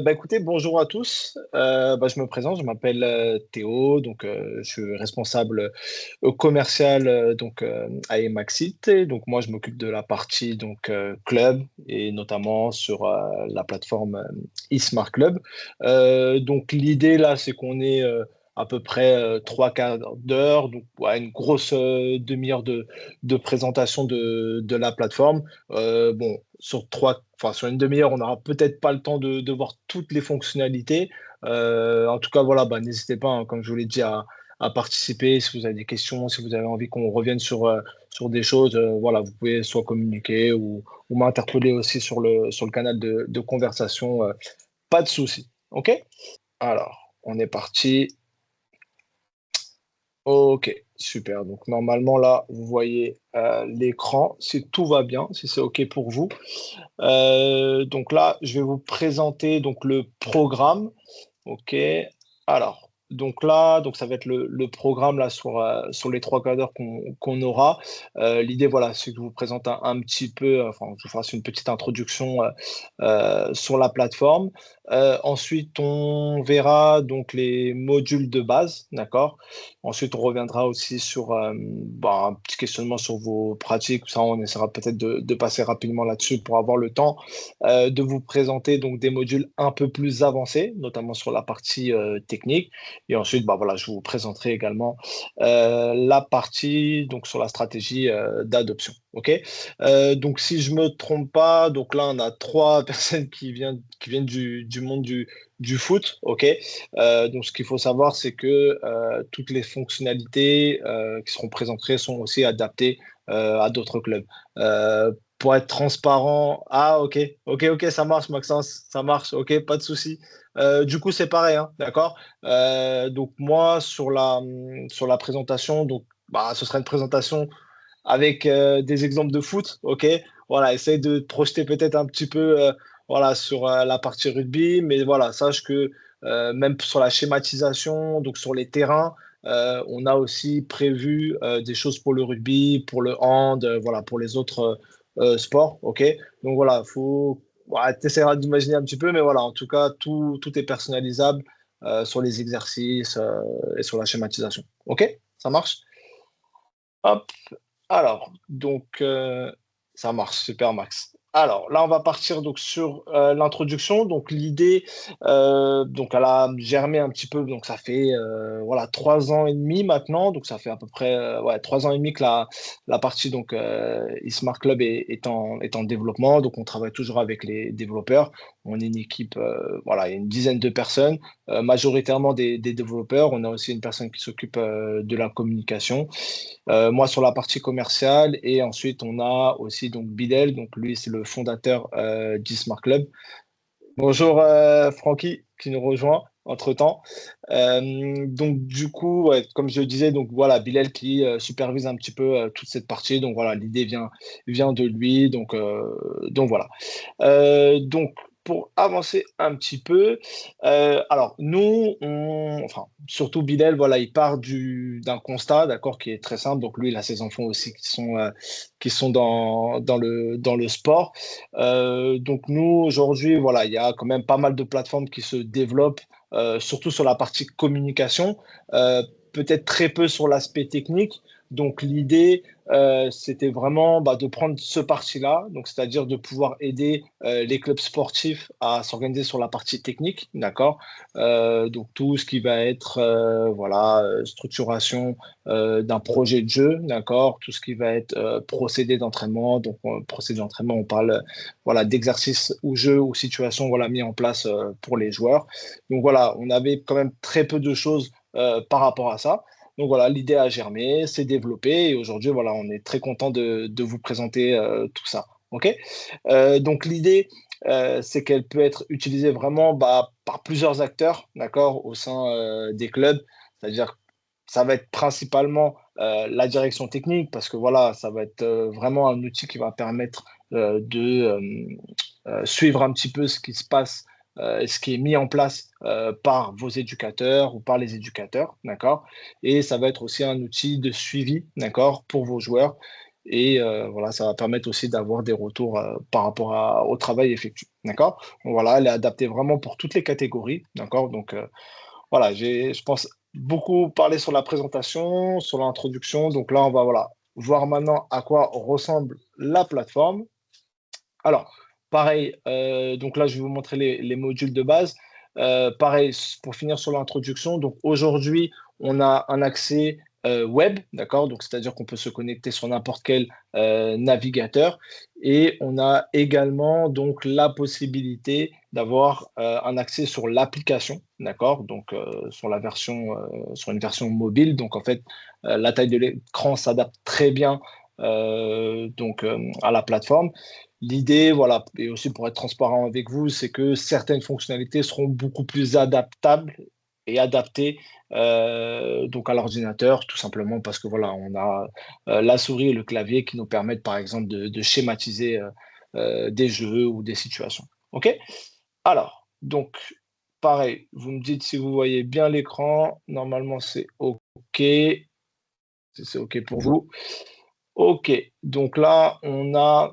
Écoutez, bonjour à tous. Je me présente, je m'appelle Théo, donc je suis responsable commercial à Emaxit. Et donc moi, je m'occupe de la partie club et notamment sur la plateforme eSmart Club. Donc l'idée là, c'est qu'on est à peu près trois quarts d'heure, donc ouais, une grosse demi-heure de présentation de la plateforme. Bon, sur une demi-heure, on n'aura peut-être pas le temps de voir toutes les fonctionnalités. En tout cas, voilà, n'hésitez pas, hein, comme je vous l'ai dit, à participer. Si vous avez des questions, si vous avez envie qu'on revienne sur des choses, voilà, vous pouvez soit communiquer ou m'interpeller aussi sur le canal de conversation. Pas de souci. OK? Alors, on est parti. Ok, super. Donc normalement là, vous voyez l'écran, si tout va bien, si c'est ok pour vous. Donc là, je vais vous présenter donc le programme. Ok. Alors, donc là, donc ça va être le programme là sur les trois quarts d'heure qu'on aura. L'idée, voilà, c'est que je vous présente un petit peu, enfin, je vous fasse une petite introduction sur la plateforme. Ensuite, on verra donc les modules de base, d'accord? Ensuite, on reviendra aussi sur un petit questionnement sur vos pratiques. Ça, on essaiera peut-être de passer rapidement là-dessus pour avoir le temps de vous présenter donc des modules un peu plus avancés, notamment sur la partie technique. Et ensuite, voilà, je vous présenterai également la partie donc sur la stratégie d'adoption. OK? Donc, si je me trompe pas, donc là, on a trois personnes qui viennent du monde du foot. OK? Donc, ce qu'il faut savoir, c'est que toutes les fonctionnalités qui seront présentées sont aussi adaptées à d'autres clubs. Pour être transparent, ah, ok, ok, ok, ça marche, Maxence, ça marche, ok, pas de souci. Du coup, c'est pareil, hein, d'accord? Donc, moi, sur la présentation, donc, ce sera une présentation avec des exemples de foot, ok? Voilà, essaye de te projeter peut-être un petit peu voilà, sur la partie rugby, mais voilà, sache que même sur la schématisation, donc sur les terrains, on a aussi prévu des choses pour le rugby, pour le hand, voilà, pour les autres sports, ok? Donc voilà, voilà, tu essaieras d'imaginer un petit peu, mais voilà, en tout cas, tout est personnalisable sur les exercices et sur la schématisation. Ok? Ça marche? Hop. Alors, ça marche, super Max. Alors, là, on va partir donc sur l'introduction. Donc, l'idée, donc, elle a germé un petit peu. Donc, ça fait voilà 3 ans et demi maintenant. Donc, ça fait à peu près ouais 3 ans et demi que la partie donc eSmart Club est en développement. Donc, on travaille toujours avec les développeurs. On est une équipe, voilà, il y a une dizaine de personnes, majoritairement des développeurs. On a aussi une personne qui s'occupe de la communication. Moi sur la partie commerciale et ensuite on a aussi donc Bidel, donc lui c'est le fondateur d'E-Smart Club. Bonjour Francky qui nous rejoint entre-temps. Donc du coup, ouais, comme je le disais, donc voilà, Bilal qui supervise un petit peu toute cette partie. Donc voilà, l'idée vient de lui. Donc voilà. Donc, pour avancer un petit peu, alors nous, enfin, surtout Bilal, voilà, il part d'un constat, d'accord, qui est très simple. Donc lui, il a ses enfants aussi qui sont dans le sport. Donc nous, aujourd'hui, voilà, il y a quand même pas mal de plateformes qui se développent, surtout sur la partie communication, euh, peut-être très peu sur l'aspect technique. Donc l'idée, c'était vraiment de prendre ce parti-là, donc c'est-à-dire de pouvoir aider les clubs sportifs à s'organiser sur la partie technique, d'accord? Donc tout ce qui va être voilà structuration d'un projet de jeu, d'accord? Tout ce qui va être procédé d'entraînement. Donc procédé d'entraînement, on parle voilà d'exercices ou jeux ou situations voilà mis en place pour les joueurs. Donc voilà, on avait quand même très peu de choses par rapport à ça. Donc voilà, l'idée a germé, s'est développée et aujourd'hui, voilà, on est très content de vous présenter tout ça. OK? Donc l'idée, c'est qu'elle peut être utilisée vraiment par plusieurs acteurs, d'accord, au sein des clubs. C'est-à-dire, ça va être principalement la direction technique parce que voilà, ça va être vraiment un outil qui va permettre de suivre un petit peu ce qui se passe, ce qui est mis en place par vos éducateurs ou par les éducateurs, d'accord? Et ça va être aussi un outil de suivi, d'accord, pour vos joueurs. Et voilà, ça va permettre aussi d'avoir des retours par rapport au travail effectué. D'accord? Donc voilà, elle est adaptée vraiment pour toutes les catégories. D'accord? Donc voilà, je pense, beaucoup parlé sur la présentation, sur l'introduction. Donc là, on va voilà, voir maintenant à quoi ressemble la plateforme. Alors, pareil, donc là, je vais vous montrer les modules de base. Pareil, pour finir sur l'introduction, donc aujourd'hui, on a un accès web, d'accord? Donc, c'est-à-dire qu'on peut se connecter sur n'importe quel navigateur. Et on a également donc la possibilité d'avoir un accès sur l'application, d'accord? Donc, sur une version mobile. Donc, en fait, la taille de l'écran s'adapte très bien à la plateforme. L'idée, voilà, et aussi pour être transparent avec vous, c'est que certaines fonctionnalités seront beaucoup plus adaptables et adaptées donc à l'ordinateur, tout simplement parce que voilà, on a la souris et le clavier qui nous permettent, par exemple, de schématiser des jeux ou des situations. OK? Alors, donc, pareil, vous me dites si vous voyez bien l'écran. Normalement, c'est OK. C'est OK pour vous. OK, donc là, on a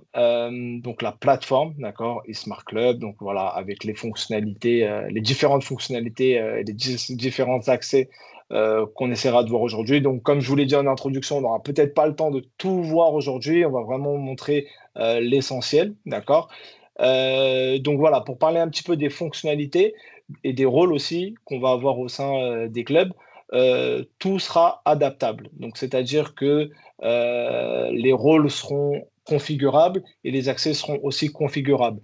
donc la plateforme, d'accord, eSmart Club, donc voilà, avec les fonctionnalités, les différentes fonctionnalités, différents accès qu'on essaiera de voir aujourd'hui. Donc, comme je vous l'ai dit en introduction, on n'aura peut-être pas le temps de tout voir aujourd'hui. On va vraiment montrer l'essentiel, d'accord. Donc voilà, pour parler un petit peu des fonctionnalités et des rôles aussi qu'on va avoir au sein des clubs, tout sera adaptable. Donc, c'est-à-dire que les rôles seront configurables et les accès seront aussi configurables.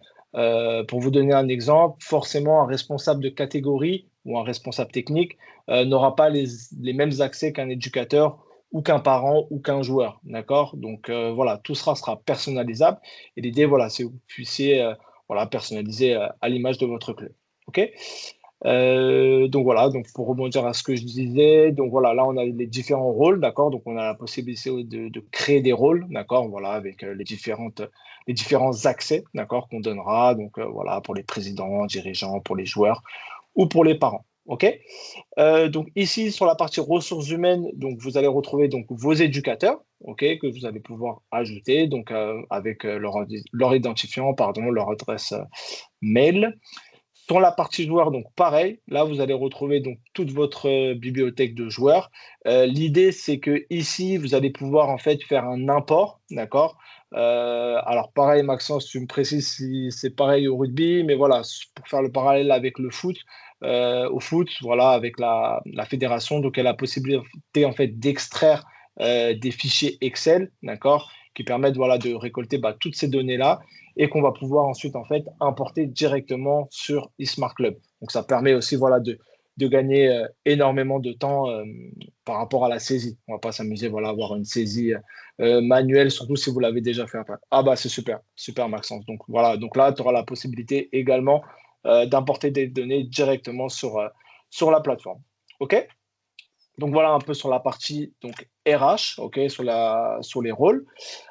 Pour vous donner un exemple, forcément, un responsable de catégorie ou un responsable technique n'aura pas les mêmes accès qu'un éducateur ou qu'un parent ou qu'un joueur. D'accord? Donc voilà, tout sera personnalisable. Et l'idée, voilà, c'est que vous puissiez voilà, personnaliser à l'image de votre club. OK? Donc voilà, donc pour rebondir à ce que je disais, donc voilà, là on a les différents rôles, d'accord? Donc on a la possibilité de créer des rôles, d'accord? Voilà, avec les différents accès, d'accord, qu'on donnera, donc voilà, pour les présidents, dirigeants, pour les joueurs ou pour les parents. OK? Donc ici, sur la partie ressources humaines, donc vous allez retrouver donc vos éducateurs, OK, que vous allez pouvoir ajouter, donc avec leur identifiant, pardon, leur adresse mail. Sur la partie joueur, donc pareil, là vous allez retrouver donc toute votre bibliothèque de joueurs. L'idée c'est que ici vous allez pouvoir en fait faire un import, d'accord? Alors pareil, Maxence, tu me précises si c'est pareil au rugby, mais voilà, pour faire le parallèle avec le foot, au foot, voilà, avec la fédération, donc elle a la possibilité en fait d'extraire des fichiers Excel, d'accord, qui permettent voilà de récolter bah, toutes ces données-là et qu'on va pouvoir ensuite en fait importer directement sur eSmart Club. Donc ça permet aussi voilà de gagner énormément de temps par rapport à la saisie. On va pas s'amuser voilà à avoir une saisie manuelle, surtout si vous l'avez déjà fait après. Ah bah c'est super, super Maxence. Donc voilà, donc là tu auras la possibilité également d'importer des données directement sur la plateforme. OK? Donc voilà un peu sur la partie donc RH, OK, sur les rôles.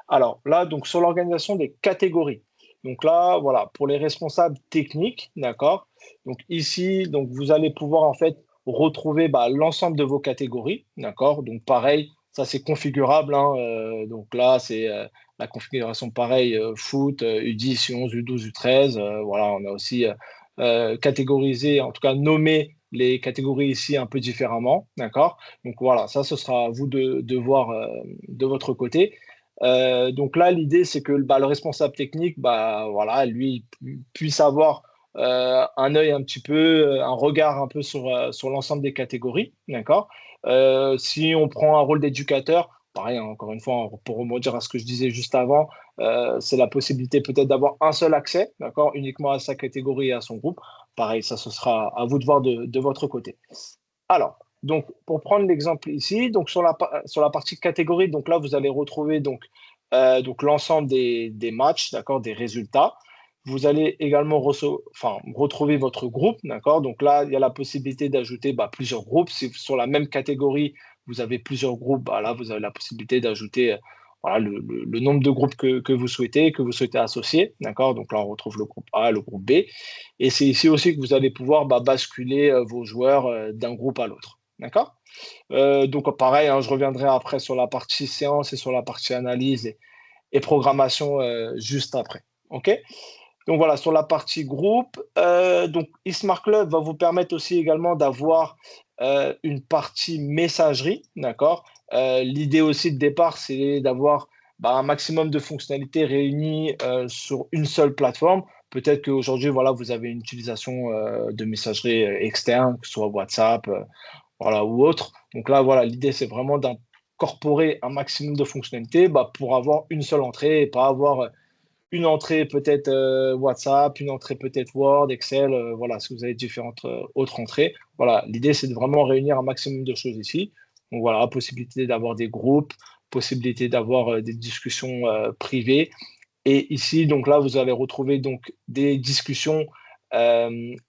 Alors là, donc sur l'organisation des catégories. Donc là, voilà, pour les responsables techniques, d'accord. Donc ici, donc vous allez pouvoir en fait retrouver bah, l'ensemble de vos catégories, d'accord. Donc pareil, ça c'est configurable, hein, donc là, c'est la configuration pareil, foot, U10, U11, U12, U13. Voilà, on a aussi catégorisé, en tout cas nommé les catégories ici un peu différemment, d'accord. Donc voilà, ça, ce sera à vous de voir de votre côté. Donc là, l'idée, c'est que bah, le responsable technique, bah, voilà, lui, puisse avoir un œil un petit peu, un regard un peu sur l'ensemble des catégories, d'accord? Si on prend un rôle d'éducateur, pareil, hein, encore une fois, pour rebondir à ce que je disais juste avant, c'est la possibilité peut-être d'avoir un seul accès, d'accord, uniquement à sa catégorie et à son groupe. Pareil, ça, ce sera à vous de voir de votre côté. Alors, donc, pour prendre l'exemple ici, donc sur la partie catégorie, donc là, vous allez retrouver donc l'ensemble des matchs, d'accord, des résultats. Vous allez également retrouver votre groupe, d'accord. Donc là, il y a la possibilité d'ajouter bah, plusieurs groupes. Si sur la même catégorie, vous avez plusieurs groupes, bah, là, vous avez la possibilité d'ajouter voilà, le nombre de groupes que vous souhaitez associer, d'accord. Donc là, on retrouve le groupe A, le groupe B. Et c'est ici aussi que vous allez pouvoir bah, basculer vos joueurs d'un groupe à l'autre. D'accord? Donc, pareil, hein, je reviendrai après sur la partie séance et sur la partie analyse et programmation juste après. OK? Donc voilà, sur la partie groupe, donc eSmart Club va vous permettre aussi également d'avoir une partie messagerie, d'accord? L'idée aussi de départ, c'est d'avoir un maximum de fonctionnalités réunies sur une seule plateforme. Peut-être qu'aujourd'hui, voilà, vous avez une utilisation de messagerie externe, que ce soit WhatsApp, voilà, ou autre. Donc là, voilà, l'idée, c'est vraiment d'incorporer un maximum de fonctionnalités pour avoir une seule entrée et pas avoir une entrée peut-être WhatsApp, une entrée peut-être Word, Excel, voilà, si vous avez différentes autres entrées. Voilà, l'idée, c'est de vraiment réunir un maximum de choses ici. Donc voilà, possibilité d'avoir des groupes, possibilité d'avoir des discussions privées. Et ici, donc là, vous allez retrouver donc des discussions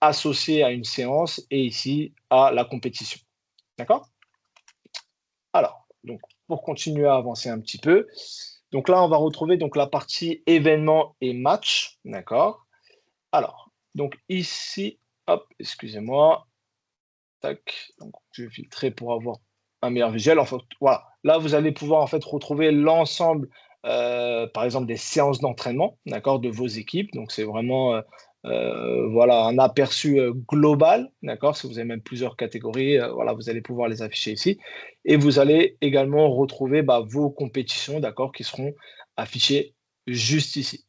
associées à une séance et ici à la compétition. D'accord? Alors, donc, pour continuer à avancer un petit peu, donc là, on va retrouver donc la partie événements et matchs, d'accord? Alors, donc ici, hop, excusez-moi, tac, donc je vais filtrer pour avoir un meilleur visuel. Enfin, voilà, là, vous allez pouvoir en fait retrouver l'ensemble, par exemple, des séances d'entraînement, d'accord, de vos équipes. Donc, c'est vraiment, voilà, un aperçu global, d'accord. Si vous avez même plusieurs catégories, voilà, vous allez pouvoir les afficher ici. Et vous allez également retrouver vos compétitions, d'accord, qui seront affichées juste ici.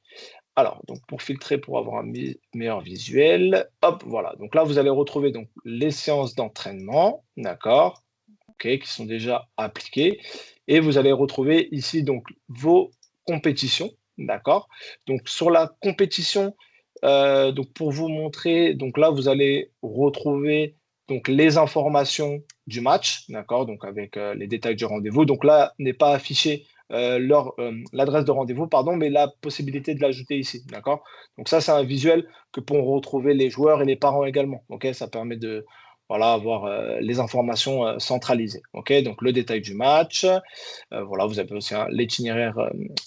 Alors, donc pour filtrer, pour avoir un meilleur visuel, hop, voilà. Donc là, vous allez retrouver donc les séances d'entraînement, d'accord, ok, qui sont déjà appliquées. Et vous allez retrouver ici donc vos compétitions, d'accord. Donc sur la compétition, donc pour vous montrer, donc là, vous allez retrouver donc les informations du match, d'accord, donc avec les détails du rendez-vous. Donc là, n'est pas affiché l'adresse de rendez-vous, pardon, mais la possibilité de l'ajouter ici, d'accord? Donc ça, c'est un visuel que pourront retrouver les joueurs et les parents également, ok? Ça permet de, voilà, avoir les informations centralisées, ok? Donc le détail du match, voilà, vous avez aussi l'itinéraire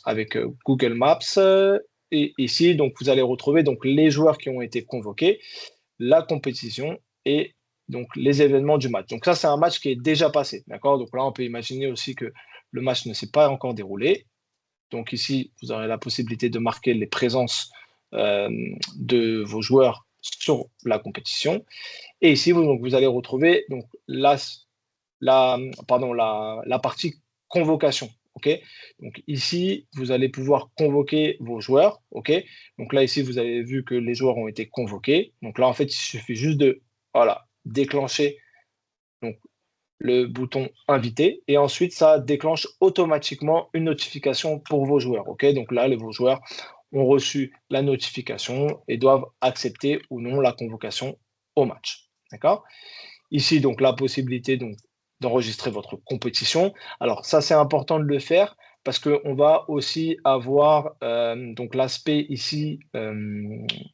avec Google Maps. Et ici, donc, vous allez retrouver donc les joueurs qui ont été convoqués, la compétition et donc les événements du match. Donc ça, c'est un match qui est déjà passé, d'accord? Donc là, on peut imaginer aussi que le match ne s'est pas encore déroulé. Donc ici, vous aurez la possibilité de marquer les présences de vos joueurs sur la compétition. Et ici, donc, vous allez retrouver donc, la partie convocation. OK? Donc ici, vous allez pouvoir convoquer vos joueurs. OK? Donc là, ici, vous avez vu que les joueurs ont été convoqués. Donc là, en fait, il suffit juste de voilà, déclencher donc, le bouton inviter et ensuite, ça déclenche automatiquement une notification pour vos joueurs. OK? Donc là, vos joueurs ont reçu la notification et doivent accepter ou non la convocation au match. D'accord? Ici, donc, la possibilité donc, d'enregistrer votre compétition. Alors, ça, c'est important de le faire parce qu'on va aussi avoir donc l'aspect ici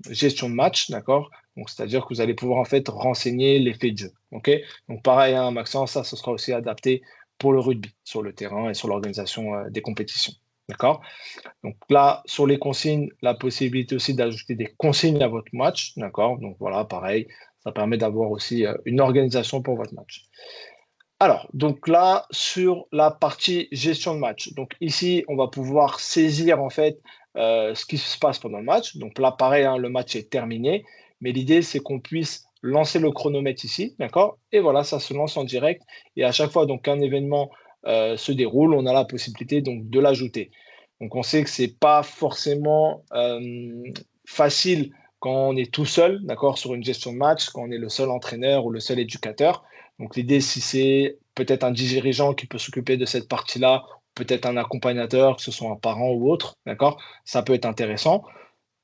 gestion de match, d'accord? Donc, c'est-à-dire que vous allez pouvoir en fait renseigner l'effet de jeu. OK? Donc, pareil, hein, Maxence, ça, ce sera aussi adapté pour le rugby sur le terrain et sur l'organisation des compétitions. D'accord? Donc là, sur les consignes, la possibilité aussi d'ajouter des consignes à votre match. D'accord? Donc voilà, pareil, ça permet d'avoir aussi une organisation pour votre match. Alors, donc là, sur la partie gestion de match. Donc ici, on va pouvoir saisir en fait ce qui se passe pendant le match. Donc là, pareil, hein, le match est terminé. Mais l'idée, c'est qu'on puisse lancer le chronomètre ici. D'accord? Et voilà, ça se lance en direct. Et à chaque fois donc qu'un événement se déroule, on a la possibilité donc de l'ajouter. Donc on sait que c'est pas forcément facile quand on est tout seul, d'accord, sur une gestion de match, quand on est le seul entraîneur ou le seul éducateur. Donc l'idée, si c'est peut-être un dirigeant qui peut s'occuper de cette partie-là, peut-être un accompagnateur, que ce soit un parent ou autre, d'accord, ça peut être intéressant.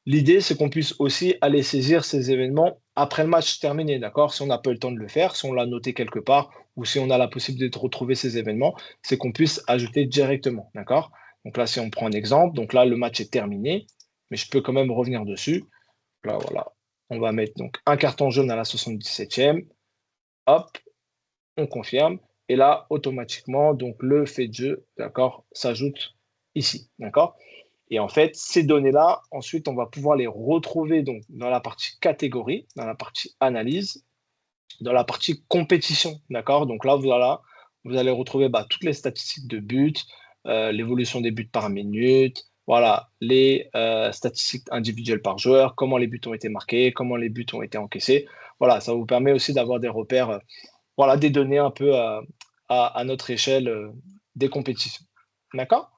L'idée, c'est qu'on puisse aussi aller saisir ces événements après le match terminé, d'accord? Si on n'a pas eu le temps de le faire, si on l'a noté quelque part, ou si on a la possibilité de retrouver ces événements, c'est qu'on puisse ajouter directement, d'accord? Donc là, si on prend un exemple, donc là, le match est terminé, mais je peux quand même revenir dessus. Là, voilà. On va mettre donc un carton jaune à la 77e. Hop, on confirme. Et là, automatiquement, donc le fait de jeu, d'accord, s'ajoute ici, d'accord? Et en fait, ces données-là, ensuite, on va pouvoir les retrouver donc dans la partie catégorie, dans la partie analyse. dans la partie compétition, d'accord? Donc là, vous allez retrouver toutes les statistiques de buts, l'évolution des buts par minute, voilà, les statistiques individuelles par joueur, comment les buts ont été marqués, comment les buts ont été encaissés. Voilà, ça vous permet aussi d'avoir des repères, voilà, des données un peu à notre échelle des compétitions. D'accord?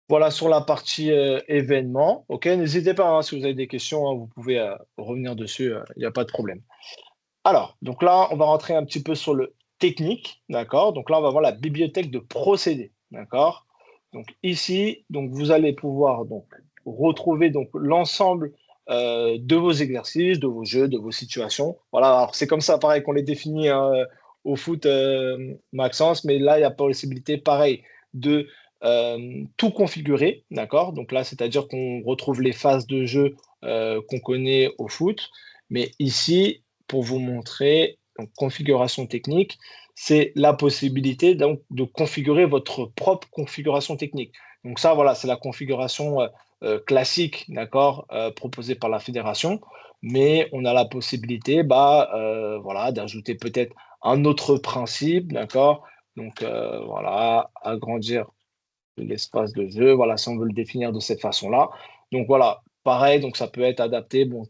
Voilà sur la partie événements. Ok, n'hésitez pas, hein, si vous avez des questions, hein, vous pouvez revenir dessus, il n'y a pas de problème. Alors, donc là, on va rentrer un petit peu sur le technique, d'accord? Donc là, on va voir la bibliothèque de procédés, d'accord? Donc ici, donc vous allez pouvoir donc retrouver donc l'ensemble de vos exercices, de vos jeux, de vos situations. Voilà, alors c'est comme ça, pareil, qu'on les définit hein, au foot, Maxence, mais là, il y a possibilité, pareil, de tout configurer, d'accord? Donc là, c'est-à-dire qu'on retrouve les phases de jeu qu'on connaît au foot, mais ici, pour vous montrer, donc configuration technique, c'est la possibilité donc de configurer votre propre configuration technique. Donc ça, voilà, c'est la configuration classique, d'accord, proposée par la fédération, mais on a la possibilité, voilà, d'ajouter peut-être un autre principe, d'accord. Donc voilà, agrandir l'espace de jeu, voilà, si on veut le définir de cette façon-là. Donc voilà, pareil, donc ça peut être adapté, bon,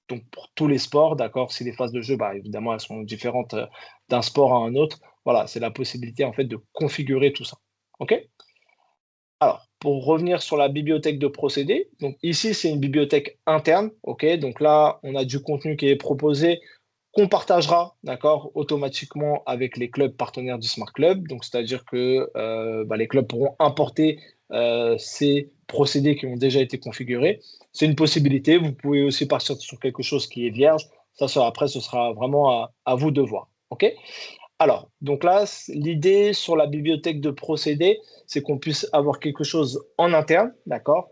donc pour tous les sports, d'accord, si les phases de jeu, évidemment, elles sont différentes d'un sport à un autre. Voilà, c'est la possibilité en fait de configurer tout ça. OK? Alors, pour revenir sur la bibliothèque de procédés, donc ici, c'est une bibliothèque interne. OK? Donc là, on a du contenu qui est proposé qu'on partagera, d'accord, automatiquement avec les clubs partenaires du Smart Club. Donc, c'est-à-dire que les clubs pourront importer ces procédés qui ont déjà été configurés. C'est une possibilité. Vous pouvez aussi partir sur quelque chose qui est vierge. Après, ce sera vraiment à vous de voir. OK? Alors, donc là, l'idée sur la bibliothèque de procédés, c'est qu'on puisse avoir quelque chose en interne, d'accord,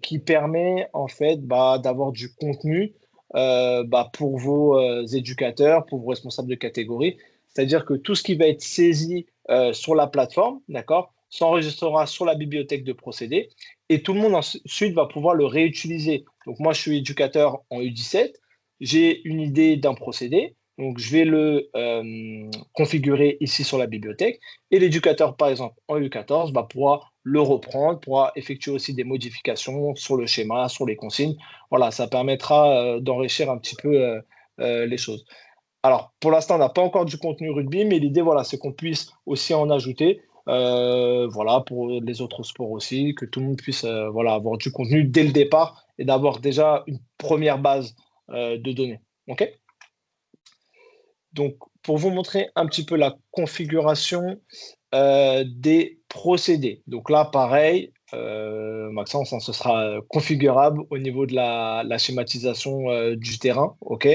qui permet en fait d'avoir du contenu pour vos éducateurs, pour vos responsables de catégorie. C'est-à-dire que tout ce qui va être saisi sur la plateforme, d'accord, s'enregistrera sur la bibliothèque de procédés et tout le monde ensuite va pouvoir le réutiliser. Donc moi, je suis éducateur en U17, j'ai une idée d'un procédé. Donc, je vais le configurer ici sur la bibliothèque et l'éducateur, par exemple, en U14, pourra le reprendre, pourra effectuer aussi des modifications sur le schéma, sur les consignes. Voilà, ça permettra d'enrichir un petit peu les choses. Alors, pour l'instant, on n'a pas encore du contenu rugby, mais l'idée, voilà, c'est qu'on puisse aussi en ajouter. Voilà, pour les autres sports aussi, que tout le monde puisse voilà, avoir du contenu dès le départ et d'avoir déjà une première base de données. OK? Donc, pour vous montrer un petit peu la configuration des procédés. Donc là, pareil, Maxence, hein, ce sera configurable au niveau de la schématisation du terrain. OK?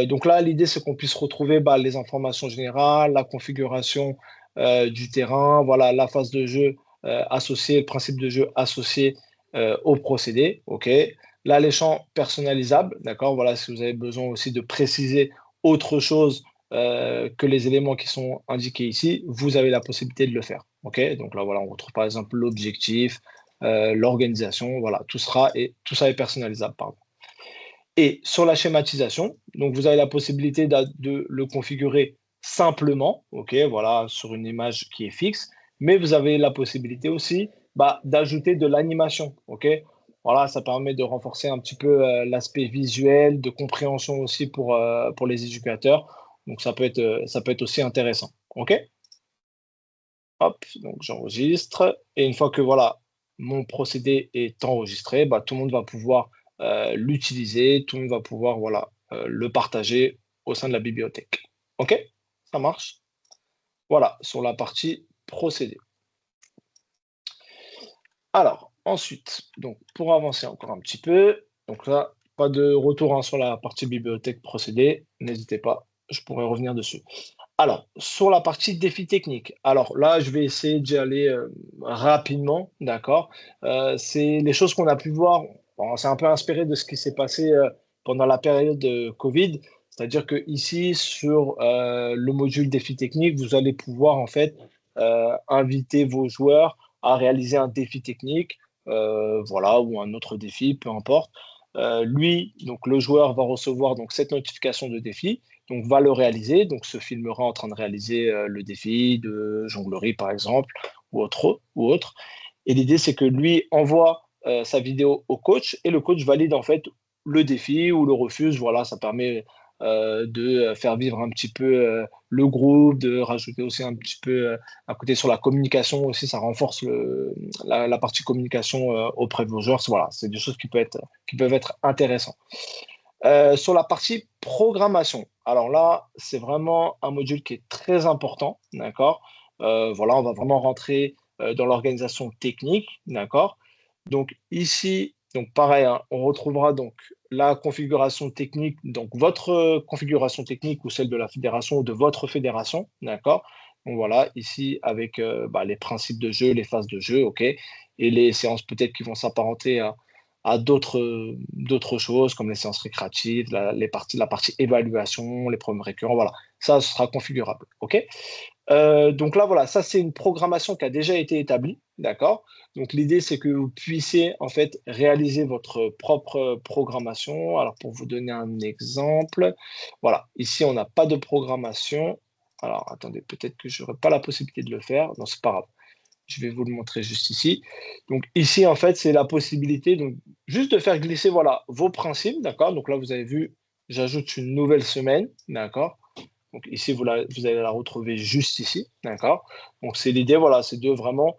Donc là, l'idée, c'est qu'on puisse retrouver les informations générales, la configuration du terrain, voilà, la phase de jeu associée, le principe de jeu associé au procédé. OK? Là, les champs personnalisables, d'accord? Voilà, si vous avez besoin aussi de préciser autre chose que les éléments qui sont indiqués ici, vous avez la possibilité de le faire. OK? Donc là, voilà, on retrouve par exemple l'objectif, l'organisation, voilà, tout ça est personnalisable, pardon. Et sur la schématisation, donc vous avez la possibilité de le configurer simplement, OK, voilà, sur une image qui est fixe, mais vous avez la possibilité aussi d'ajouter de l'animation, OK? Voilà, ça permet de renforcer un petit peu l'aspect visuel, de compréhension aussi pour les éducateurs. Donc ça peut être aussi intéressant. OK? Hop, donc j'enregistre. Et une fois que voilà, mon procédé est enregistré, tout le monde va pouvoir l'utiliser, tout le monde va pouvoir voilà, le partager au sein de la bibliothèque. OK? Ça marche? Voilà, sur la partie procédé. Alors, ensuite, donc pour avancer encore un petit peu, donc là, pas de retour hein, sur la partie bibliothèque procédé, n'hésitez pas, je pourrais revenir dessus. Alors, sur la partie défi technique, alors là, je vais essayer d'y aller rapidement, d'accord? C'est les choses qu'on a pu voir, bon, c'est un peu inspiré de ce qui s'est passé pendant la période de Covid, c'est-à-dire que ici, sur le module défi technique, vous allez pouvoir en fait inviter vos joueurs à réaliser un défi technique, voilà, ou un autre défi, peu importe. Lui, donc le joueur va recevoir donc cette notification de défi donc va le réaliser, donc se filmera en train de réaliser le défi de jonglerie par exemple, ou autre. Et l'idée, c'est que lui envoie sa vidéo au coach et le coach valide en fait le défi ou le refuse. Voilà, ça permet de faire vivre un petit peu le groupe, de rajouter aussi un petit peu à côté sur la communication aussi, ça renforce la partie communication auprès de vos joueurs. Voilà, c'est des choses qui peuvent être intéressantes. Sur la partie programmation, alors là, c'est vraiment un module qui est très important, d'accord? Voilà, on va vraiment rentrer dans l'organisation technique, d'accord? Donc ici, donc pareil, hein, on retrouvera donc la configuration technique, donc votre configuration technique ou celle de la fédération ou de votre fédération, d'accord? Donc voilà, ici avec les principes de jeu, les phases de jeu, ok? Et les séances peut-être qui vont s'apparenter à d'autres choses comme les séances récréatives, la partie évaluation, les problèmes récurrents, voilà. Ça, ce sera configurable, ok? Donc là, voilà, ça, c'est une programmation qui a déjà été établie, d'accord? Donc l'idée, c'est que vous puissiez en fait réaliser votre propre programmation. Alors pour vous donner un exemple, voilà, ici, on n'a pas de programmation. Alors attendez, peut-être que je n'aurai pas la possibilité de le faire. Non, c'est pas grave. Je vais vous le montrer juste ici. Donc ici, en fait, c'est la possibilité donc juste de faire glisser voilà, vos principes, d'accord? Donc là, vous avez vu, j'ajoute une nouvelle semaine, d'accord? Donc ici, vous allez la retrouver juste ici, d'accord? Donc c'est l'idée, voilà, c'est de vraiment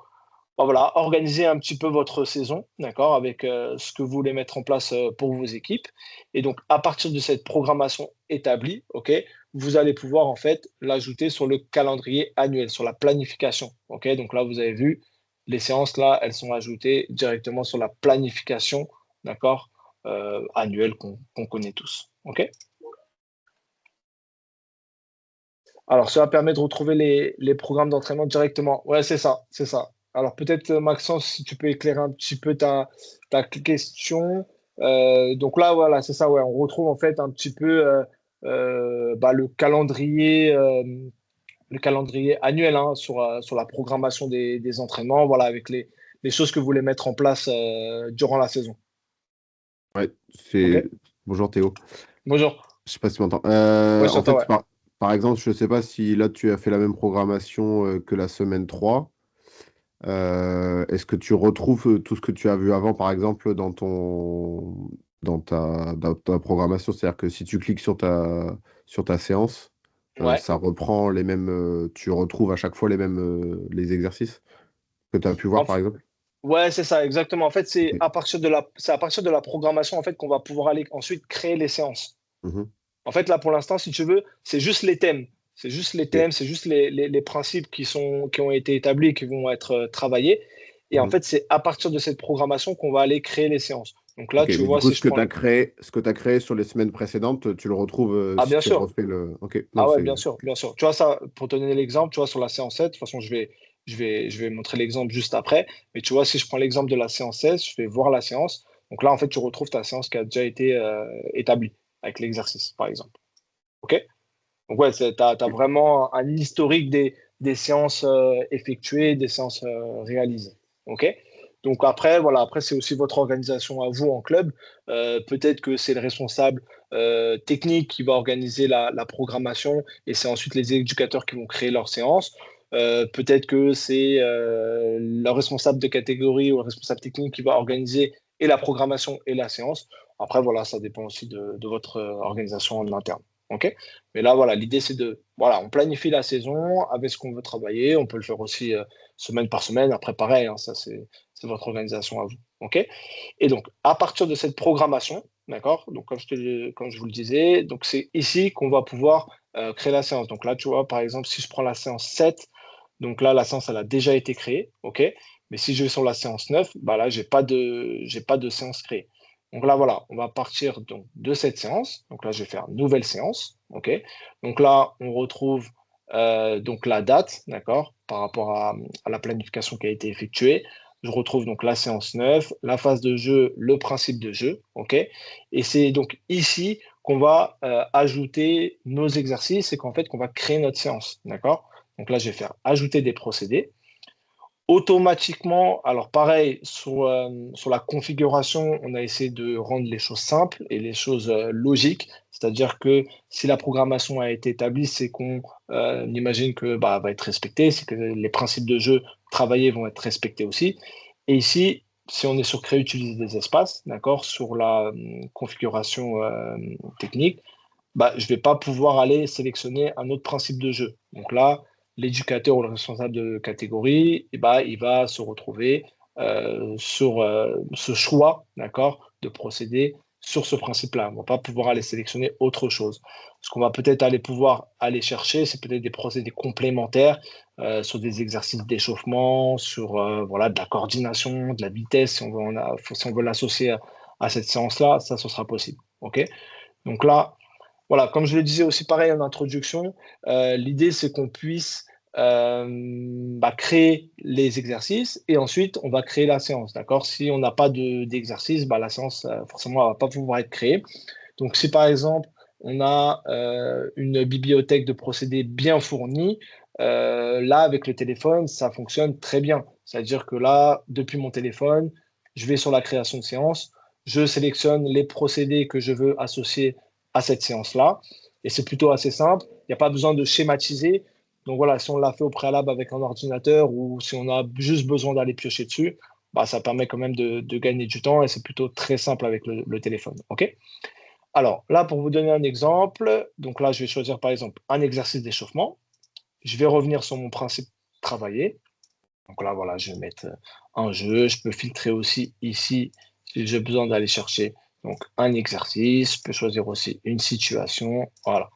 voilà, organiser un petit peu votre saison, d'accord, avec ce que vous voulez mettre en place pour vos équipes. Et donc, à partir de cette programmation établie, ok, vous allez pouvoir en fait l'ajouter sur le calendrier annuel, sur la planification. Ok, donc là, vous avez vu, les séances là, elles sont ajoutées directement sur la planification, d'accord, annuelle qu'on connaît tous. Ok. Alors, cela permet de retrouver les programmes d'entraînement directement. Ouais, c'est ça, c'est ça. Alors, peut-être, Maxence, si tu peux éclairer un petit peu ta question. Donc là, voilà, c'est ça, ouais, on retrouve en fait un petit peu le calendrier annuel hein, sur la programmation des entraînements, voilà, avec les choses que vous voulez mettre en place durant la saison. Ouais, OK? Bonjour Théo. Bonjour. Je sais pas si tu m'entends. Oui, je En t'entends, fait, ouais. par exemple, je sais pas si là tu as fait la même programmation que la semaine 3. Est-ce que tu retrouves tout ce que tu as vu avant, par exemple, dans ta programmation? C'est-à-dire que si tu cliques sur ta séance, Ouais. ça reprend les mêmes. Tu retrouves à chaque fois les exercices que tu as pu voir, En par exemple? Ouais, c'est ça, exactement. En fait, Ok. c'est à partir de la programmation en fait qu'on va pouvoir aller ensuite créer les séances. Mhm. En fait, là, pour l'instant, si tu veux, c'est juste les thèmes. C'est juste les Ok. thèmes, c'est juste les principes qui ont été établis, qui vont être travaillés. Et en Mhm. fait, c'est à partir de cette programmation qu'on va aller créer les séances. Donc là, Ok, tu mais du vois, coup, si ce je que prends. tu as créé, sur les semaines précédentes, tu le retrouves Ah, si bien tu sûr. refais le. Ok, non, Ah ouais, c'est. bien sûr, bien sûr. Tu vois, ça, pour te donner l'exemple, tu vois, sur la séance 7, de toute façon, je vais montrer l'exemple juste après. Mais tu vois, si je prends l'exemple de la séance 16, je vais voir la séance. Donc là, en fait, tu retrouves ta séance qui a déjà été établie avec l'exercice, par exemple. OK? Donc ouais, tu as vraiment un historique des séances effectuées, des séances réalisées. OK? Donc après, voilà, après, c'est aussi votre organisation à vous en club. Peut-être que c'est le responsable technique qui va organiser la programmation et c'est ensuite les éducateurs qui vont créer leurs séances. Peut-être que c'est le responsable de catégorie ou le responsable technique qui va organiser et la programmation et la séance. Après, voilà, ça dépend aussi de votre organisation en interne. OK? Mais là, voilà, l'idée, c'est voilà, on planifie la saison avec ce qu'on veut travailler. On peut le faire aussi semaine par semaine. Après, pareil, hein, ça, c'est votre organisation à vous. OK? Et donc, à partir de cette programmation, d'accord? Donc, comme je vous le disais, donc c'est ici qu'on va pouvoir créer la séance. Donc là, tu vois, par exemple, si je prends la séance 7, donc là, la séance, elle a déjà été créée. OK? Mais si je vais sur la séance 9, bah là, j'ai pas de séance créée. Donc là, voilà, on va partir donc, de cette séance. Donc là, je vais faire nouvelle séance. OK? Donc là, on retrouve donc la date, d'accord, par rapport à la planification qui a été effectuée. Je retrouve donc la séance 9, la phase de jeu, le principe de jeu. OK? Et c'est donc ici qu'on va ajouter nos exercices et qu'en fait, qu'on va créer notre séance. D'accord? Donc là, je vais faire ajouter des procédés. Automatiquement, alors pareil, sur la configuration, on a essayé de rendre les choses simples et les choses logiques. C'est-à-dire que si la programmation a été établie, c'est qu'on imagine que bah, va être respectée, c'est que les principes de jeu travaillés vont être respectés aussi. Et ici, si on est sur créer, utiliser des espaces, d'accord, sur la configuration technique, bah, je ne vais pas pouvoir aller sélectionner un autre principe de jeu. Donc là, l'éducateur ou le responsable de catégorie, eh bah, il va se retrouver sur ce choix, d'accord, de procéder sur ce principe-là. On ne va pas pouvoir aller sélectionner autre chose. Ce qu'on va peut-être aller pouvoir aller chercher, c'est peut-être des procédés complémentaires sur des exercices d'échauffement, sur voilà, de la coordination, de la vitesse, si on veut l'associer à cette séance-là, ça, ce sera possible. OK? Donc là, voilà, comme je le disais aussi pareil en introduction, l'idée c'est qu'on puisse bah, créer les exercices et ensuite on va créer la séance, d'accord? Si on n'a pas d'exercice, bah, la séance forcément elle va pas pouvoir être créée. Donc si par exemple on a une bibliothèque de procédés bien fournie, là avec le téléphone ça fonctionne très bien. C'est-à-dire que là, depuis mon téléphone, je vais sur la création de séance, je sélectionne les procédés que je veux associer à cette séance-là. Et c'est plutôt assez simple. Il n'y a pas besoin de schématiser. Donc voilà, si on l'a fait au préalable avec un ordinateur ou si on a juste besoin d'aller piocher dessus, bah, ça permet quand même de gagner du temps et c'est plutôt très simple avec le téléphone. OK? Alors là, pour vous donner un exemple, donc là, je vais choisir par exemple un exercice d'échauffement. Je vais revenir sur mon principe travailler. Donc là, voilà, je vais mettre un jeu. Je peux filtrer aussi ici si j'ai besoin d'aller chercher donc un exercice. Je peux choisir aussi une situation. Voilà.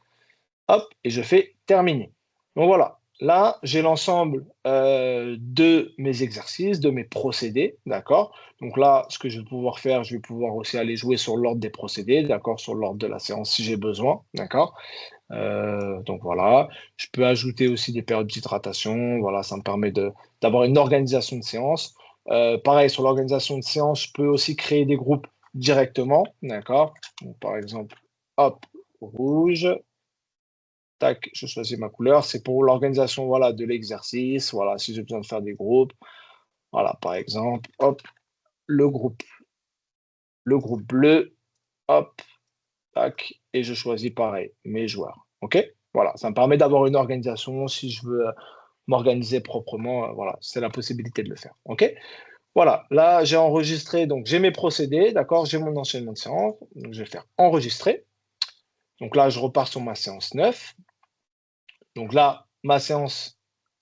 Hop, et je fais terminer. Donc voilà, là, j'ai l'ensemble de mes exercices, de mes procédés, d'accord? Donc là, ce que je vais pouvoir faire, je vais pouvoir aussi aller jouer sur l'ordre des procédés, d'accord? Sur l'ordre de la séance si j'ai besoin, d'accord? Donc voilà, je peux ajouter aussi des périodes d'hydratation. Voilà, ça me permet d'avoir une organisation de séance. Pareil, sur l'organisation de séance, je peux aussi créer des groupes directement. D'accord? Donc, par exemple, hop, rouge. Tac, je choisis ma couleur. C'est pour l'organisation voilà, de l'exercice. Voilà, si j'ai besoin de faire des groupes. Voilà, par exemple, hop, le groupe, le groupe bleu. Hop, tac, et je choisis pareil, mes joueurs. OK? Voilà, ça me permet d'avoir une organisation si je veux m'organiser proprement, voilà, c'est la possibilité de le faire. OK? Voilà, là, j'ai enregistré, donc j'ai mes procédés, d'accord? J'ai mon enchaînement de séance, donc je vais faire enregistrer. Donc là, je repars sur ma séance 9. Donc là, ma séance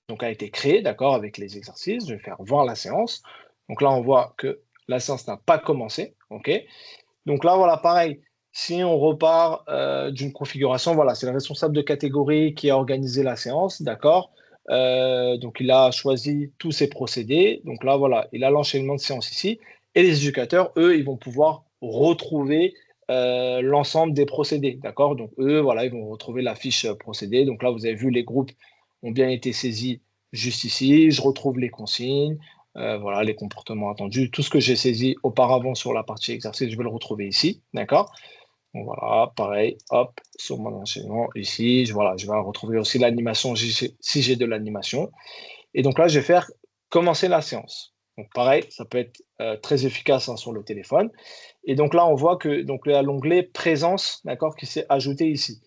donc, a été créée, d'accord, avec les exercices. Je vais faire voir la séance. Donc là, on voit que la séance n'a pas commencé. OK? Donc là, voilà, pareil. Si on repart d'une configuration, voilà, c'est le responsable de catégorie qui a organisé la séance, d'accord? Donc il a choisi tous ses procédés. Donc là, voilà, il a l'enchaînement de séance ici. Et les éducateurs, eux, ils vont pouvoir retrouver l'ensemble des procédés, d'accord? Donc eux, voilà, ils vont retrouver la fiche procédé. Donc là, vous avez vu, les groupes ont bien été saisis juste ici. Je retrouve les consignes. Voilà, les comportements attendus. Tout ce que j'ai saisi auparavant sur la partie exercice, je vais le retrouver ici. D'accord? Donc voilà, pareil, hop, sur mon enchaînement ici. Voilà, je vais retrouver aussi l'animation si j'ai de l'animation. Et donc là, je vais faire commencer la séance. Donc pareil, ça peut être très efficace hein, sur le téléphone. Et donc là, on voit que donc, il y a l'onglet présence, d'accord, qui s'est ajouté ici.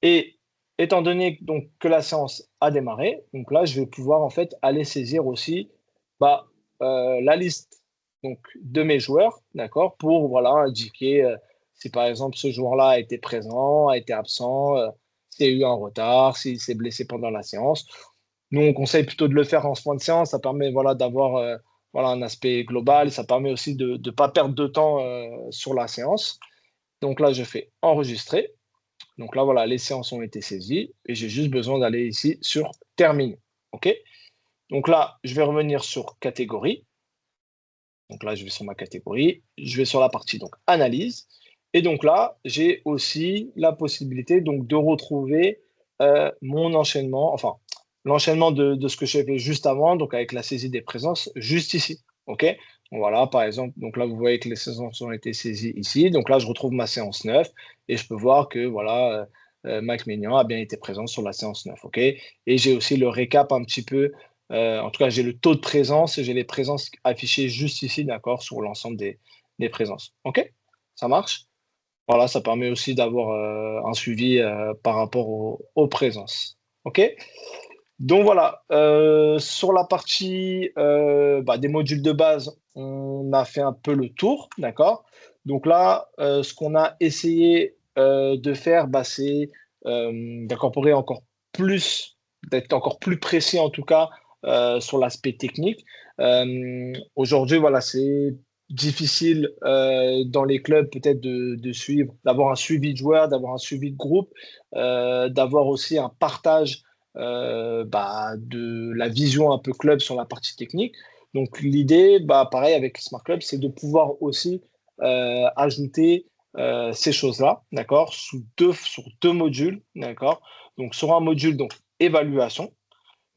Et étant donné donc, que la séance a démarré, donc là, je vais pouvoir en fait aller saisir aussi bah, la liste donc, de mes joueurs, d'accord, pour voilà, indiquer si par exemple ce joueur-là a été présent, a été absent, s'il y a eu un retard, s'il s'est blessé pendant la séance. Nous, on conseille plutôt de le faire en fin de séance. Ça permet voilà, d'avoir voilà, un aspect global. Ça permet aussi de ne pas perdre de temps sur la séance. Donc là, je fais enregistrer. Donc là, voilà, les séances ont été saisies et j'ai juste besoin d'aller ici sur terminer. OK? Donc là, je vais revenir sur catégorie. Donc là, je vais sur ma catégorie. Je vais sur la partie donc analyse. Et donc là, j'ai aussi la possibilité donc de retrouver mon enchaînement, enfin l'enchaînement de ce que j'ai fait juste avant, donc avec la saisie des présences, juste ici. OK? Donc voilà, par exemple, donc là, vous voyez que les séances ont été saisies ici. Donc là, je retrouve ma séance 9 et je peux voir que voilà, Mike Maignan a bien été présent sur la séance 9. OK? Et j'ai aussi le récap un petit peu En tout cas, j'ai le taux de présence et j'ai les présences affichées juste ici, d'accord, sur l'ensemble des présences. OK? Ça marche? Voilà, ça permet aussi d'avoir un suivi par rapport aux présences. OK? Donc voilà, sur la partie des modules de base, on a fait un peu le tour, d'accord? Donc là, ce qu'on a essayé de faire, c'est d'incorporer encore plus, d'être encore plus précis en tout cas sur l'aspect technique. Aujourd'hui, voilà, c'est difficile dans les clubs peut-être de suivre, d'avoir un suivi de joueurs, d'avoir un suivi de groupe, d'avoir aussi un partage de la vision un peu club sur la partie technique. Donc l'idée, pareil avec Smart Club, c'est de pouvoir aussi ajouter ces choses-là, d'accord, sur deux modules, d'accord. Donc sur un module donc évaluation.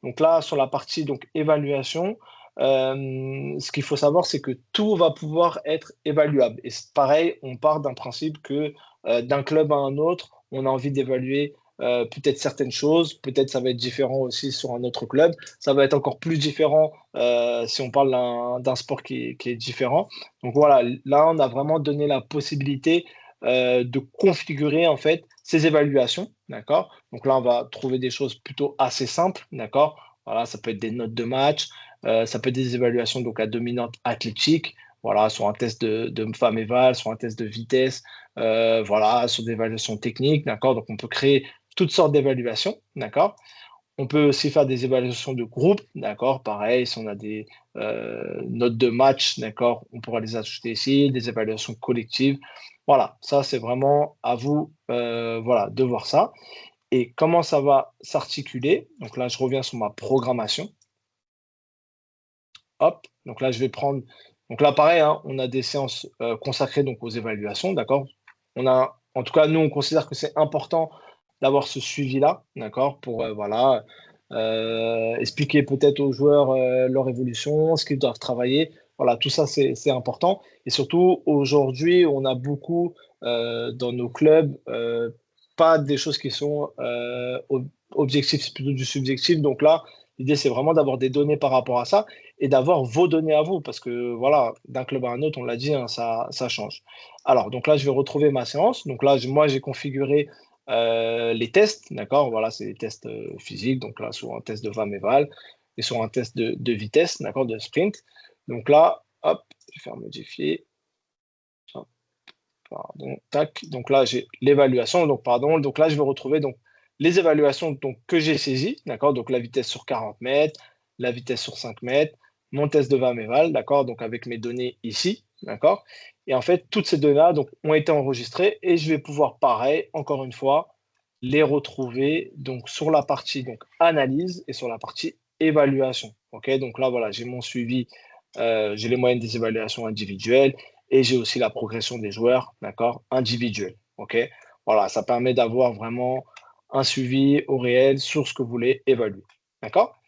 Donc là, sur la partie donc évaluation, ce qu'il faut savoir, c'est que tout va pouvoir être évaluable. Et c'est pareil, on part d'un principe que d'un club à un autre, on a envie d'évaluer peut-être certaines choses, peut-être ça va être différent aussi sur un autre club, ça va être encore plus différent si on parle d'un sport qui est différent. Donc voilà, là, on a vraiment donné la possibilité de configurer en fait ces évaluations, d'accord? Donc là, on va trouver des choses plutôt assez simples, d'accord? Voilà, ça peut être des notes de match, ça peut être des évaluations donc à dominante athlétique, voilà, sur un test de femme éval, sur un test de vitesse, voilà, sur des évaluations techniques, d'accord? Donc on peut créer toutes sortes d'évaluations, d'accord? On peut aussi faire des évaluations de groupe, d'accord? Pareil, si on a des notes de match, d'accord, on pourra les ajouter ici, des évaluations collectives. Voilà, ça c'est vraiment à vous voilà, de voir ça. Et comment ça va s'articuler? Donc là, je reviens sur ma programmation. Hop, donc là, je vais prendre. Donc là, pareil, hein, on a des séances consacrées donc aux évaluations, d'accord? En tout cas, nous, on considère que c'est important d'avoir ce suivi-là, d'accord? Pour voilà, expliquer peut-être aux joueurs leur évolution, ce qu'ils doivent travailler. Voilà, tout ça, c'est important. Et surtout, aujourd'hui, on a beaucoup dans nos clubs, pas des choses qui sont objectives, c'est plutôt du subjectif. Donc là, l'idée, c'est vraiment d'avoir des données par rapport à ça et d'avoir vos données à vous, parce que voilà, d'un club à un autre, on l'a dit, hein, ça change. Alors, donc là, je vais retrouver ma séance. Donc là, moi, j'ai configuré les tests, d'accord? Voilà, c'est les tests physiques. Donc là, sur un test de VAM eval et sur un test de vitesse, d'accord, de sprint. Donc là, hop, je vais faire modifier. Hop, pardon, tac. Donc là, j'ai l'évaluation. Donc, pardon. Donc là, je vais retrouver donc, les évaluations donc, que j'ai saisies, d'accord? Donc la vitesse sur 40 mètres, la vitesse sur 5 mètres, mon test de VAM eval, d'accord? Donc avec mes données ici, d'accord? Et en fait, toutes ces données-là donc, ont été enregistrées et je vais pouvoir, pareil, encore une fois, les retrouver donc, sur la partie donc, analyse et sur la partie évaluation. Ok, donc là, voilà, j'ai mon suivi, j'ai les moyennes des évaluations individuelles et j'ai aussi la progression des joueurs, d'accord, individuels. Ok, voilà, ça permet d'avoir vraiment un suivi au réel sur ce que vous voulez évaluer. D'accord?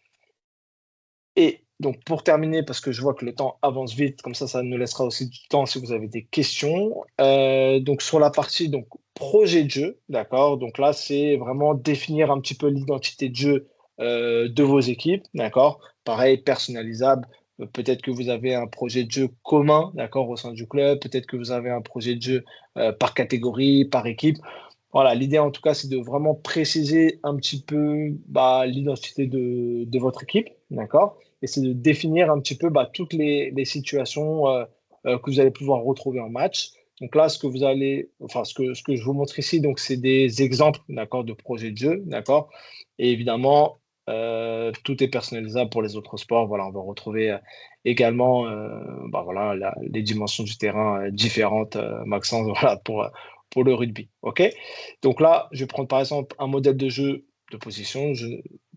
Et donc, pour terminer, parce que je vois que le temps avance vite, comme ça nous laissera aussi du temps si vous avez des questions. Donc, sur la partie donc, projet de jeu, d'accord? Donc là, c'est vraiment définir un petit peu l'identité de jeu de vos équipes, d'accord? Pareil, personnalisable. Peut-être que vous avez un projet de jeu commun, d'accord, au sein du club. Peut-être que vous avez un projet de jeu par catégorie, par équipe. Voilà, l'idée en tout cas, c'est de vraiment préciser un petit peu l'identité de votre équipe, d'accord? Et c'est de définir un petit peu toutes les situations que vous allez pouvoir retrouver en match. Donc là, ce que je vous montre ici, donc c'est des exemples, d'accord, de projets de jeu, d'accord? Et évidemment, tout est personnalisable pour les autres sports. Voilà, on va retrouver également voilà, les dimensions du terrain différentes, Maxence, voilà, pour le rugby. OK? Donc là, je vais prendre par exemple un modèle de jeu de position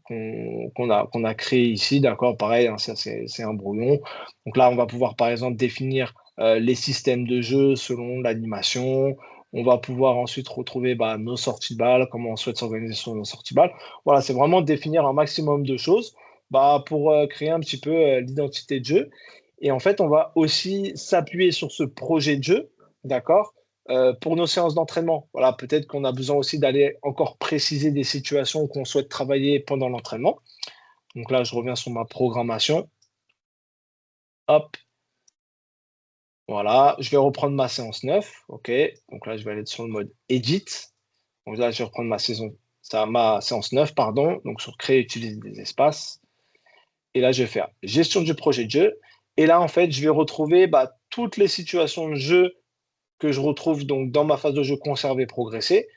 qu'on a créé ici. D'accord? Pareil, hein, ça, c'est un brouillon. Donc là, on va pouvoir par exemple définir les systèmes de jeu selon l'animation. On va pouvoir ensuite retrouver nos sorties de balles, comment on souhaite s'organiser sur nos sorties de balles. Voilà, c'est vraiment définir un maximum de choses pour créer un petit peu l'identité de jeu. Et en fait, on va aussi s'appuyer sur ce projet de jeu, d'accord, pour nos séances d'entraînement. Voilà, peut-être qu'on a besoin aussi d'aller encore préciser des situations qu'on souhaite travailler pendant l'entraînement. Donc là, je reviens sur ma programmation. Hop, voilà. Je vais reprendre ma séance 9. OK. Donc là, je vais aller sur le mode Edit. Donc là, je vais reprendre ma séance 9, pardon. Donc sur Créer, utiliser des espaces. Et là, je vais faire Gestion du projet de jeu. Et là, en fait, je vais retrouver toutes les situations de jeu que je retrouve donc dans ma phase de jeu conserver, progresser,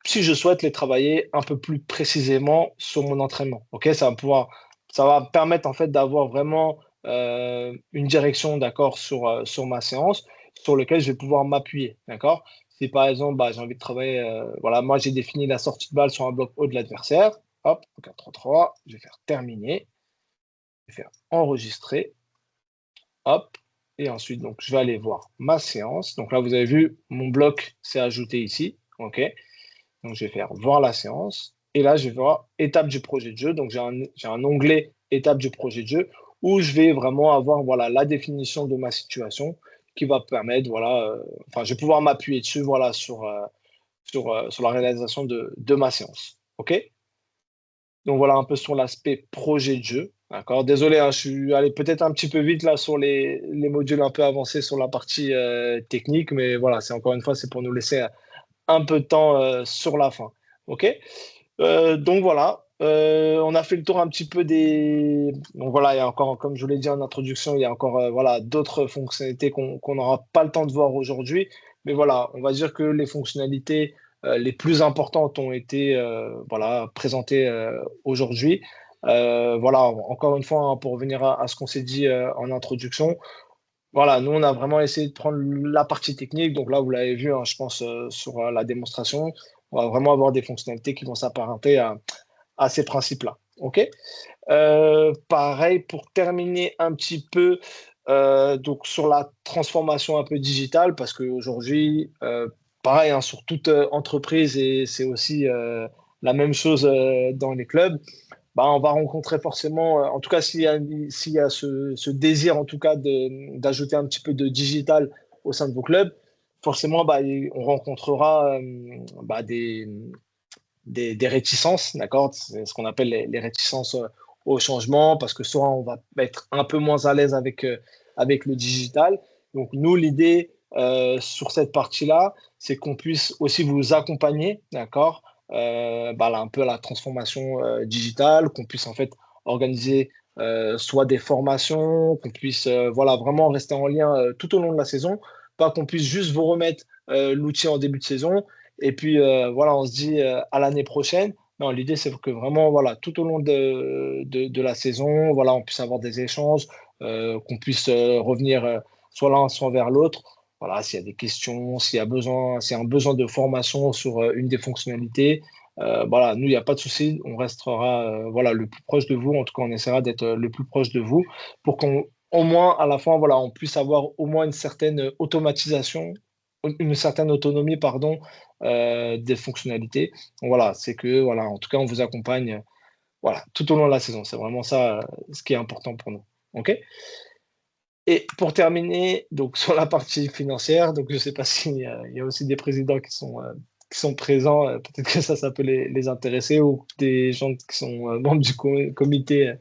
si je souhaite les travailler un peu plus précisément sur mon entraînement. Ok, ça va me permettre en fait d'avoir vraiment une direction, d'accord, sur ma séance, sur lequel je vais pouvoir m'appuyer, d'accord. Si par exemple, j'ai envie de travailler, voilà, moi j'ai défini la sortie de balle sur un bloc haut de l'adversaire, hop, 4-3-3, je vais faire terminer, je vais faire enregistrer, hop, et ensuite donc je vais aller voir ma séance. Donc là, vous avez vu, mon bloc s'est ajouté ici, ok. Donc, je vais faire voir la séance. Et là, je vais voir étape du projet de jeu. Donc, j'ai un onglet étape du projet de jeu où je vais vraiment avoir voilà, la définition de ma situation qui va permettre, voilà, enfin, je vais pouvoir m'appuyer dessus voilà, sur la réalisation de ma séance. OK? Donc, voilà un peu sur l'aspect projet de jeu. D'accord? Désolé, hein, je suis allé peut-être un petit peu vite là sur les modules un peu avancés sur la partie technique, mais voilà, c'est encore une fois, c'est pour nous laisser un peu de temps sur la fin. OK? Donc voilà, on a fait le tour un petit peu des. Donc voilà, il y a encore, comme je vous l'ai dit en introduction, il y a encore voilà, d'autres fonctionnalités qu'on n'aura pas le temps de voir aujourd'hui. Mais voilà, on va dire que les fonctionnalités les plus importantes ont été voilà, présentées aujourd'hui. Voilà, encore une fois, hein, pour revenir à ce qu'on s'est dit en introduction, voilà, nous, on a vraiment essayé de prendre la partie technique. Donc là, vous l'avez vu, hein, je pense, sur la démonstration, on va vraiment avoir des fonctionnalités qui vont s'apparenter à ces principes-là. OK? Pareil, pour terminer un petit peu donc sur la transformation un peu digitale, parce qu'aujourd'hui, pareil, hein, sur toute entreprise, et c'est aussi la même chose dans les clubs, on va rencontrer forcément, en tout cas, s'il y a ce désir, en tout cas, d'ajouter un petit peu de digital au sein de vos clubs, forcément, on rencontrera des réticences, d'accord? C'est ce qu'on appelle les réticences au changement, parce que soit on va être un peu moins à l'aise avec le digital. Donc, nous, l'idée sur cette partie-là, c'est qu'on puisse aussi vous accompagner, d'accord? Là, un peu à la transformation digitale, qu'on puisse en fait organiser soit des formations, qu'on puisse voilà, vraiment rester en lien tout au long de la saison, pas qu'on puisse juste vous remettre l'outil en début de saison et puis, voilà, on se dit à l'année prochaine. Non, l'idée, c'est que vraiment, voilà, tout au long de la saison, voilà, on puisse avoir des échanges, qu'on puisse revenir soit l'un, soit vers l'autre. Voilà, s'il y a des questions, s'il y a un besoin de formation sur une des fonctionnalités, voilà, nous, il n'y a pas de souci, on restera voilà, le plus proche de vous. En tout cas, on essaiera d'être le plus proche de vous pour qu'on, au moins, à la fin, voilà, on puisse avoir au moins une certaine automatisation, une certaine autonomie, pardon, des fonctionnalités. Donc voilà, c'est que, voilà, en tout cas, on vous accompagne voilà, tout au long de la saison. C'est vraiment ça ce qui est important pour nous. OK? Et pour terminer, donc sur la partie financière, donc je ne sais pas s'il y a aussi des présidents qui sont présents, peut-être que ça peut les intéresser ou des gens qui sont membres du comité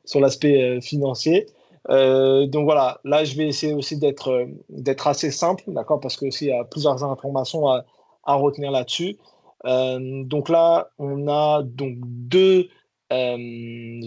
sur l'aspect financier. Donc voilà, là je vais essayer aussi d'être assez simple, d'accord, parce que aussi il y a plusieurs informations à retenir là-dessus. Donc là, on a donc deux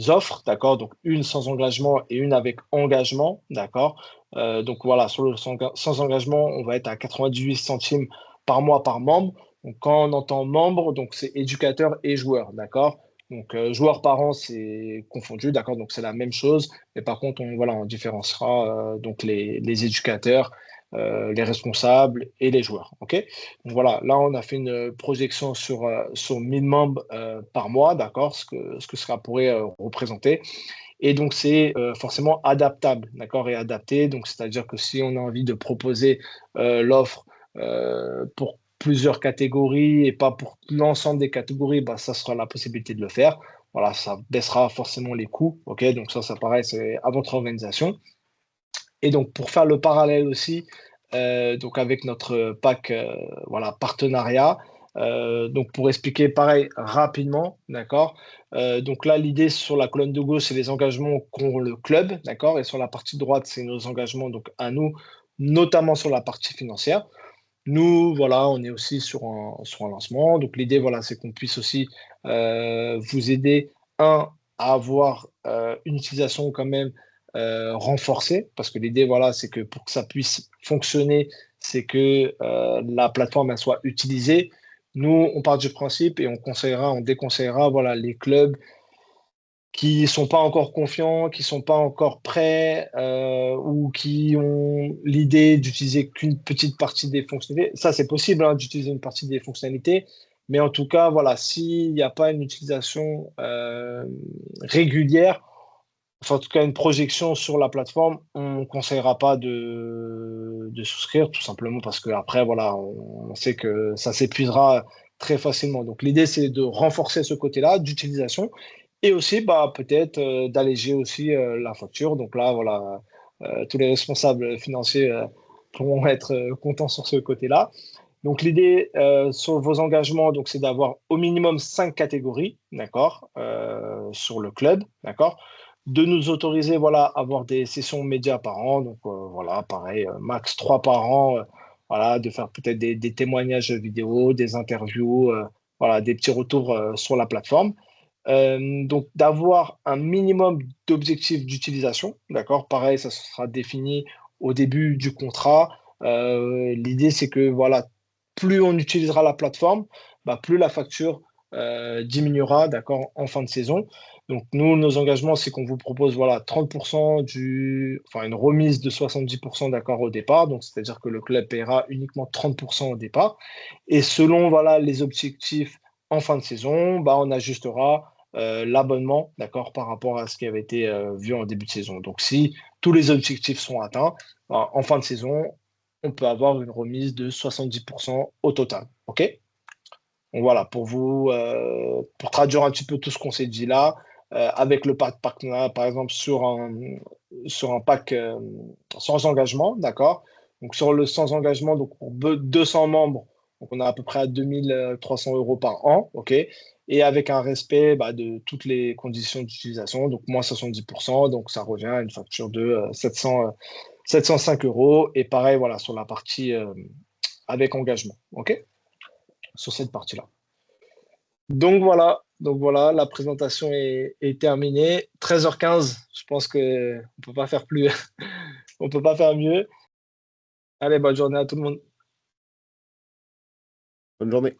offres, d'accord? Donc une sans engagement et une avec engagement, d'accord? Donc voilà, sur le sans engagement, on va être à 98 centimes par mois par membre. Donc quand on entend membre, donc c'est éducateur et joueur, d'accord? Donc joueur par an, c'est confondu, d'accord? Donc c'est la même chose, mais par contre, voilà, on différenciera donc les éducateurs, les responsables et les joueurs, ok? Donc voilà, là, on a fait une projection sur 1000 membres par mois, d'accord, ce que cela pourrait représenter. Et donc, c'est forcément adaptable, d'accord, et adapté. Donc, c'est-à-dire que si on a envie de proposer l'offre pour plusieurs catégories et pas pour l'ensemble des catégories, ça sera la possibilité de le faire. Voilà, ça baissera forcément les coûts, ok? Donc, ça pareil, c'est à votre organisation. Et donc, pour faire le parallèle aussi, donc avec notre pack voilà, partenariat, Donc, pour expliquer pareil rapidement, d'accord? Donc là, l'idée sur la colonne de gauche, c'est les engagements qu'ont le club, d'accord? Et sur la partie droite, c'est nos engagements donc à nous, notamment sur la partie financière. Nous, voilà, on est aussi sur un lancement. Donc l'idée, voilà, c'est qu'on puisse aussi vous aider, à avoir une utilisation quand même renforcée, parce que l'idée, voilà, c'est que pour que ça puisse fonctionner, c'est que la plateforme elle soit utilisée. Nous, on part du principe et on déconseillera, voilà, les clubs qui sont pas encore confiants, qui sont pas encore prêts, ou qui ont l'idée d'utiliser qu'une petite partie des fonctionnalités. Ça, c'est possible, hein, d'utiliser une partie des fonctionnalités, mais en tout cas, voilà, s'il n'y a pas une utilisation régulière, enfin, en tout cas une projection sur la plateforme, on ne conseillera pas de souscrire, tout simplement parce que après, voilà, on sait que ça s'épuisera très facilement. Donc l'idée, c'est de renforcer ce côté-là d'utilisation et aussi bah, peut-être d'alléger aussi la facture. Donc là, voilà, tous les responsables financiers pourront être contents sur ce côté-là. Donc l'idée sur vos engagements, donc c'est d'avoir au minimum 5 catégories, d'accord, sur le club, d'accord, de nous autoriser, voilà, à avoir des sessions médias par an, donc voilà, pareil, max 3 par an, voilà, de faire peut-être des témoignages vidéo, des interviews, voilà, des petits retours sur la plateforme. Donc d'avoir un minimum d'objectifs d'utilisation, d'accord, pareil, ça sera défini au début du contrat. L'idée, c'est que voilà, plus on utilisera la plateforme, bah, plus la facture diminuera, d'accord, en fin de saison. Donc, nous, nos engagements, c'est qu'on vous propose, voilà, 30% enfin, une remise de 70%, d'accord, au départ. Donc, c'est-à-dire que le club paiera uniquement 30% au départ. Et selon, voilà, les objectifs en fin de saison, bah, on ajustera l'abonnement, d'accord, par rapport à ce qui avait été vu en début de saison. Donc, si tous les objectifs sont atteints, bah, en fin de saison, on peut avoir une remise de 70% au total. OK? Donc voilà, pour traduire un petit peu tout ce qu'on s'est dit là, avec le partenariat, par exemple, sur un pack sans engagement, d'accord? Donc sur le sans engagement, donc pour 200 membres, donc on a à peu près à 2 300 € par an, OK? Et avec un respect bah, de toutes les conditions d'utilisation, donc moins 70%, donc ça revient à une facture de 705 €. Et pareil, voilà, sur la partie avec engagement, OK? Sur cette partie-là. Donc voilà, la présentation est terminée. 13h15, je pense que on peut pas faire plus, on peut pas faire mieux. Allez, bonne journée à tout le monde. Bonne journée.